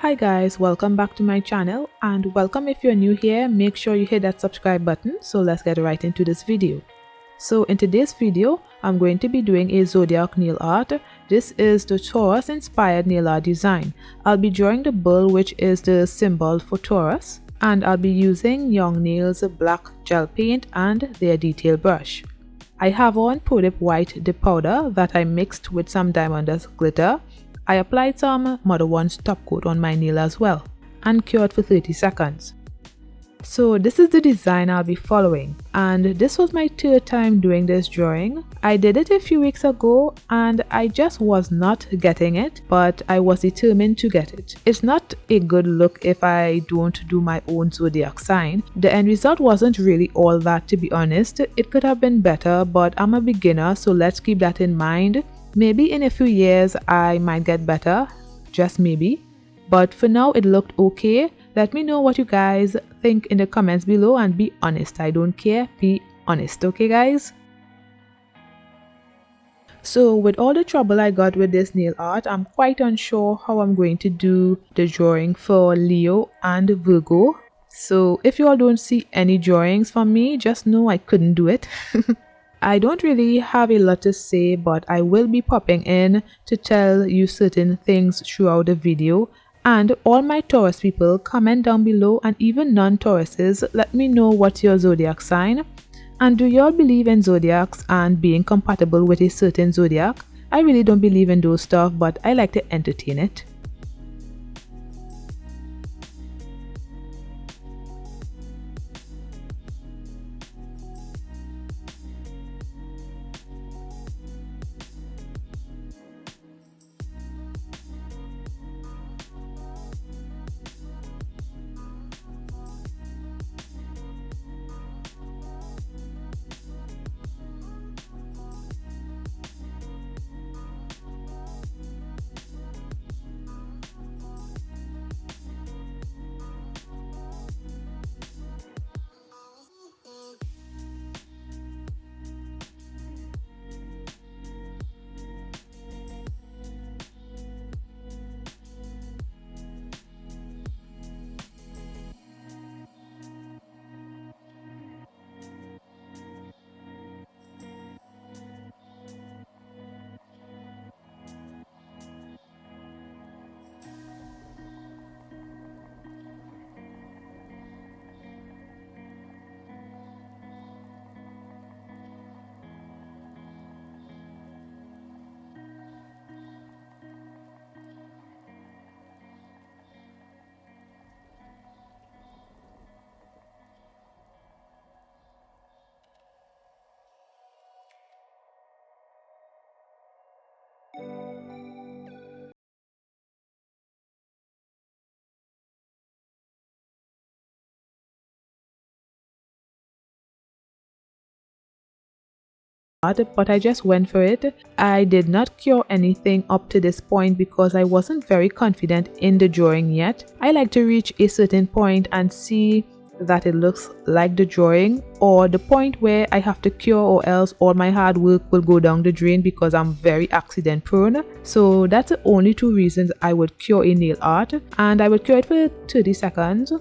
Hi guys, welcome back to my channel, and welcome if you're new here. Make sure you hit that subscribe button. So let's get right into this video. So in today's video, I'm going to be doing a zodiac nail art. This is the Taurus inspired nail art design. I'll be drawing the bull, which is the symbol for Taurus, and I'll be using Young Nails black gel paint and their detail brush. I have on Prodip white dip powder that I mixed with some diamond dust glitter. I applied some Modelones Top Coat on my nail as well and cured for 30 seconds. So this is the design I'll be following, and this was my third time doing this drawing. I did it a few weeks ago and I just was not getting it, but I was determined to get it. It's not a good look if I don't do my own zodiac sign. The end result wasn't really all that, to be honest. It could have been better, but I'm a beginner, so let's keep that in mind. Maybe in a few years I might get better, just maybe. But for now it looked okay. Let me know what you guys think in the comments below and be honest. I don't care, be honest, okay guys? So with all the trouble I got with this nail art, I'm quite unsure how I'm going to do the drawing for Leo and Virgo. So if you all don't see any drawings from me, just know I couldn't do it. I don't really have a lot to say, but I will be popping in to tell you certain things throughout the video. And all my Taurus people, comment down below, and even non-Tauruses, let me know what's your zodiac sign. And do y'all believe in zodiacs and being compatible with a certain zodiac? I really don't believe in those stuff, but I like to entertain it. But I just went for it. I did not cure anything up to this point because I wasn't very confident in the drawing yet. I like to reach a certain point and see that it looks like the drawing, or the point where I have to cure, or else all my hard work will go down the drain because I'm very accident prone. So that's the only two reasons I would cure a nail art, and I would cure it for 30 seconds.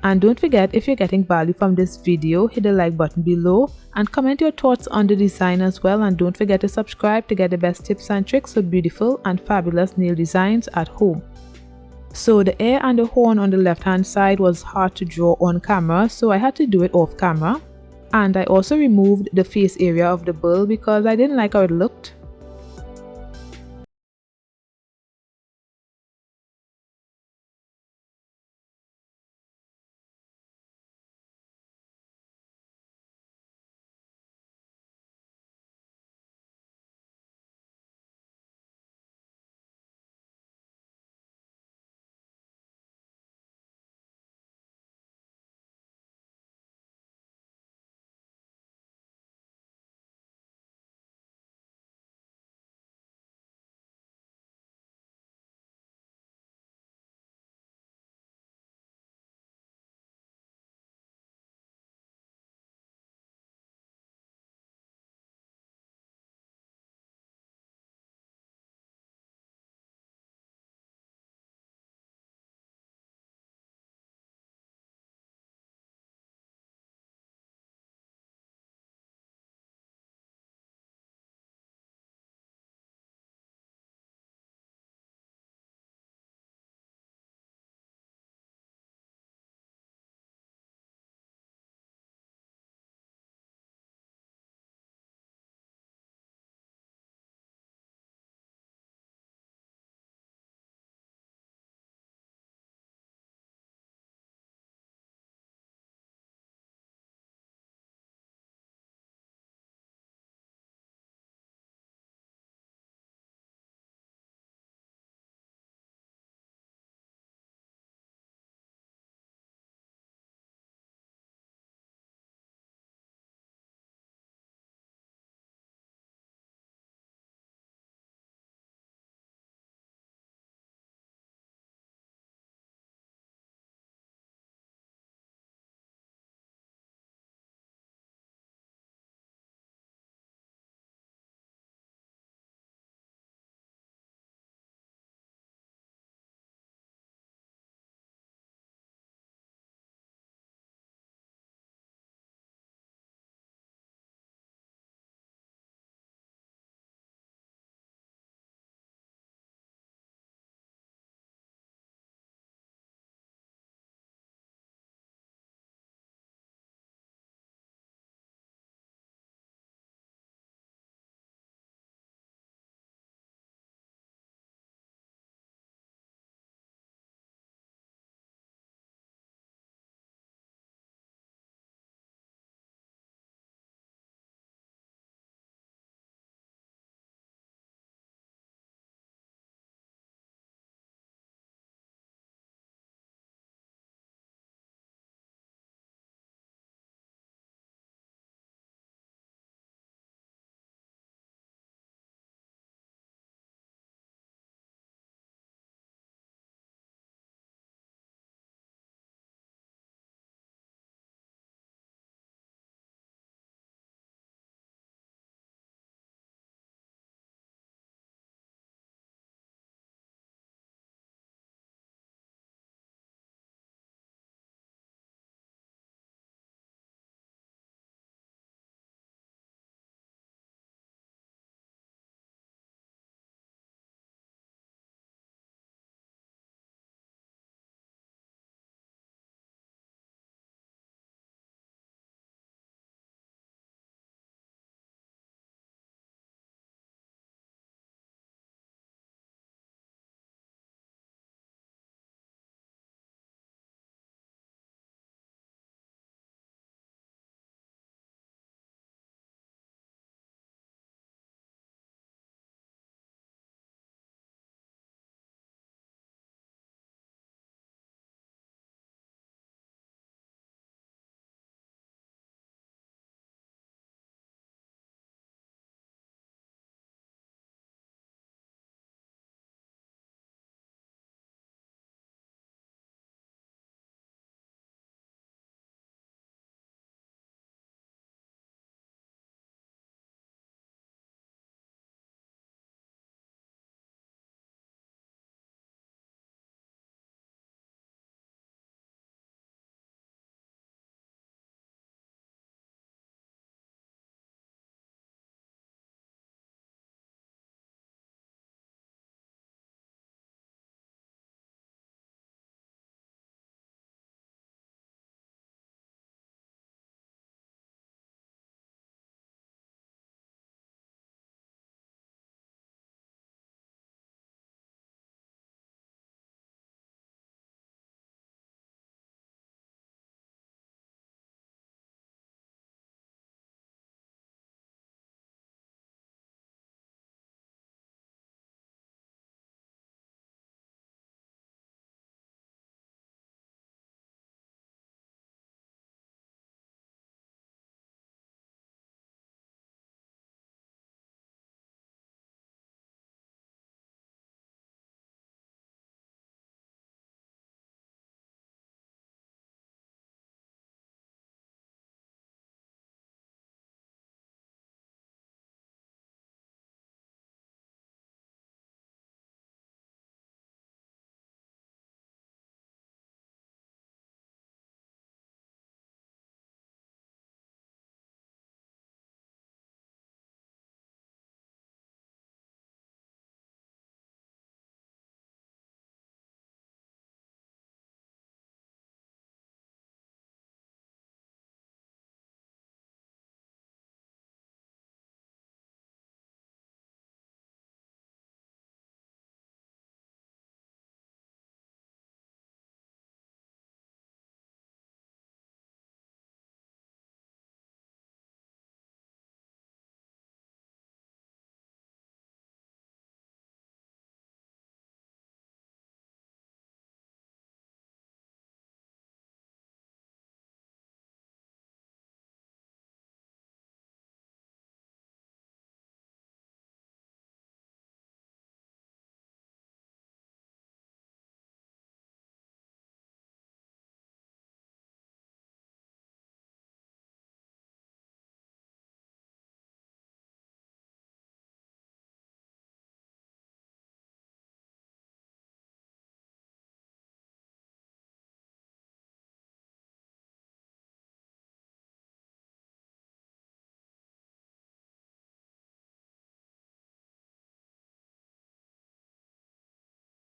And don't forget, if you're getting value from this video, hit the like button below and comment your thoughts on the design as well. And don't forget to subscribe to get the best tips and tricks for beautiful and fabulous nail designs at home. So the ear and the horn on the left hand side was hard to draw on camera, so I had to do it off camera. And I also removed the face area of the bull because I didn't like how it looked.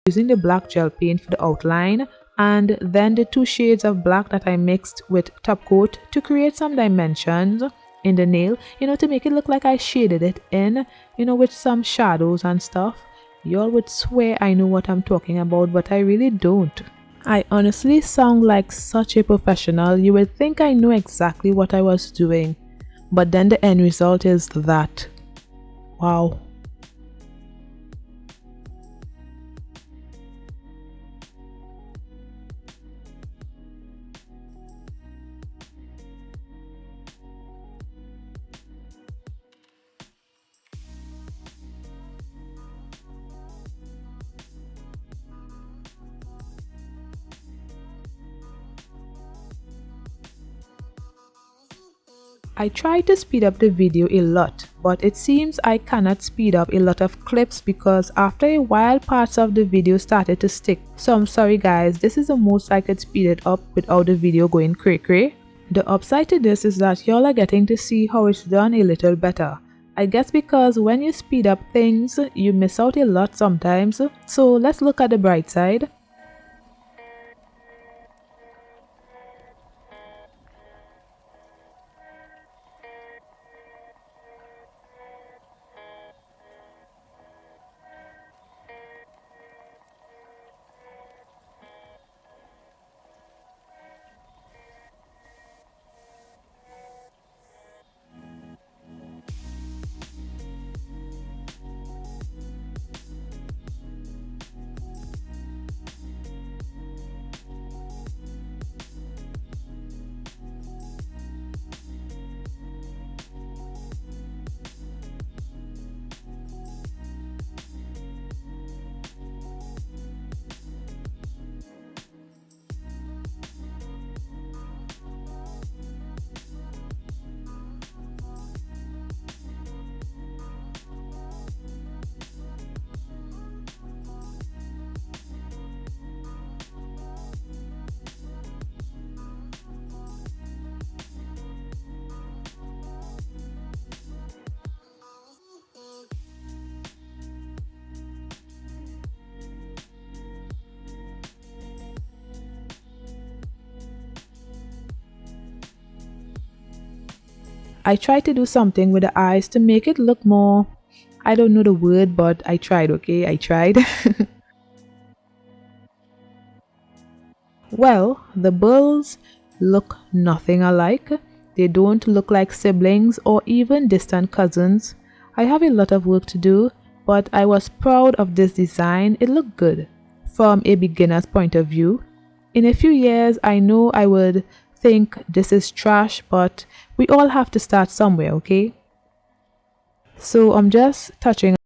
using the black gel paint for the outline, and then the 2 shades of black that I mixed with top coat to create some dimensions in the nail, to make it look like I shaded it in, with some shadows and stuff. Y'all would swear I know what I'm talking about, but I really don't. I honestly sound like such a professional. You would think I know exactly what I was doing, but then the end result is that. Wow. I tried to speed up the video a lot, but it seems I cannot speed up a lot of clips because after a while parts of the video started to stick. So I'm sorry guys, this is the most I could speed it up without the video going cray-cray. The upside to this is that y'all are getting to see how it's done a little better. I guess because when you speed up things, you miss out a lot sometimes. So let's look at the bright side. I tried to do something with the eyes to make it look more, I don't know the word, but I tried, okay? I tried. Well, the bulls look nothing alike. They don't look like siblings or even distant cousins. I have a lot of work to do, but I was proud of this design. It looked good from a beginner's point of view. In a few years, I know I would think this is trash, but we all have to start somewhere, okay? So I'm just touching